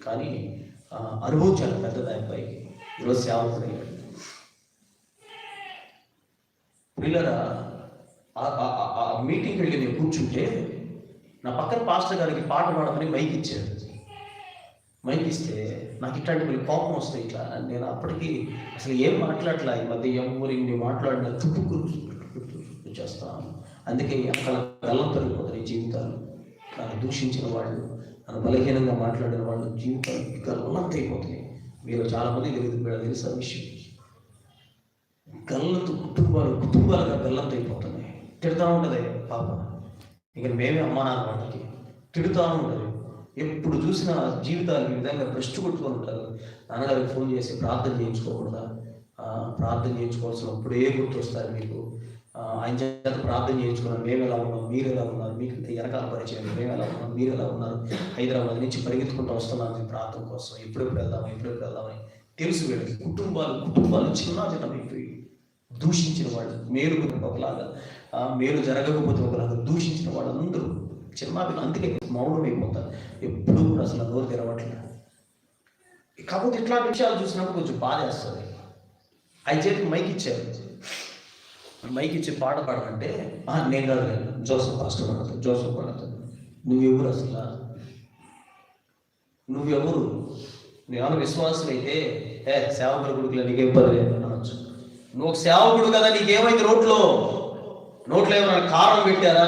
కానీ అనుభవం చాలా పెద్దది ఆ అబ్బాయికి. ఈరోజు సేవకుడు అయ్యాడు. పిల్లరా ఆ మీటింగ్కి వెళ్ళి నేను కూర్చుంటే నా పక్కన పాస్టర్ గారికి పాట పాడమని మైక్ ఇచ్చాడు. మైక్ ఇస్తే నాకు ఇట్లాంటి మళ్ళీ కోపం వస్తాయి. ఇట్లా నేను అప్పటికి అసలు ఏం మాట్లాడలే. ఈ మధ్య ఎవరు ఇన్ని మాట్లాడిన తుప్పుకు చేస్తాను. అందుకే అక్కడ గల్లం పెరిగిపోతాయి జీవితాలు. నన్ను దూషించిన వాళ్ళు, నన్ను బలహీనంగా మాట్లాడిన వాళ్ళు జీవితాలు గల్లంత అయిపోతాయి. మీరు చాలామంది తెలుసా విషయం. గల్లంతో కుటుంబాలుగా గల్లంత అయిపోతున్నాయి. తిడతా ఉంటుంది పాప. ఇక మేమే అమ్మా నాన్న వాళ్ళకి తిడుతూ ఉంటారు. ఎప్పుడు చూసినా జీవితాలు ఈ విధంగా భ్రష్టు కొట్టుకొని ఉంటారు. నాన్నగారికి ఫోన్ చేసి ప్రార్థన చేయించుకోకూడదా? ప్రార్థన చేయించుకోవాల్సినప్పుడు గుర్తు వస్తారు మీకు. ఆయన చేత ప్రార్థన చేయించుకున్నాను. మేము ఎలా ఉన్నాం, మీరు ఎలా ఉన్నారు, మీకు ఇంత వెనకాల పరిచయం, మేము ఎలా ఉన్నాం, మీరు ఎలా ఉన్నారు. హైదరాబాద్ నుంచి పరిగెత్తుకుంటూ వస్తున్నాను మీ ప్రార్థన కోసం. ఎప్పుడెప్పుడు వెళ్దామని తెలుసు వీళ్ళకి. కుటుంబాలు చిన్నమైపోయి దూషించిన వాళ్ళు, మేలు ఒకలాగా, మేలు జరగకపోతే ఒకలాగా దూషించిన వాళ్ళందరూ చిన్నపిల్లలు. అందుకే మౌనం అయిపోతారు. ఎప్పుడు కూడా అసలు నోరు తెరవట్లేదు. కాకపోతే ఇట్లాంటి విషయాలు చూసినప్పుడు కొంచెం బాధ వేస్తుంది. ఆయన చేతికి మైక్ ఇచ్చారు. మైక్ ఇచ్చి పాట పాడమంటే నేను కాదు, జోసఫ్ పాస్టర్ పాడతాను. నువ్వెవరు అసలు? నువ్వెవరు? నువ్వేమన్నా విశ్వాసం అయితే సేవకుల కొడుకులు నీకేం పని అనొచ్చు. నువ్వు సేవకుడు కదా, నీకేమైంది? నోట్లో ఏమైనా కారం పెట్టారా?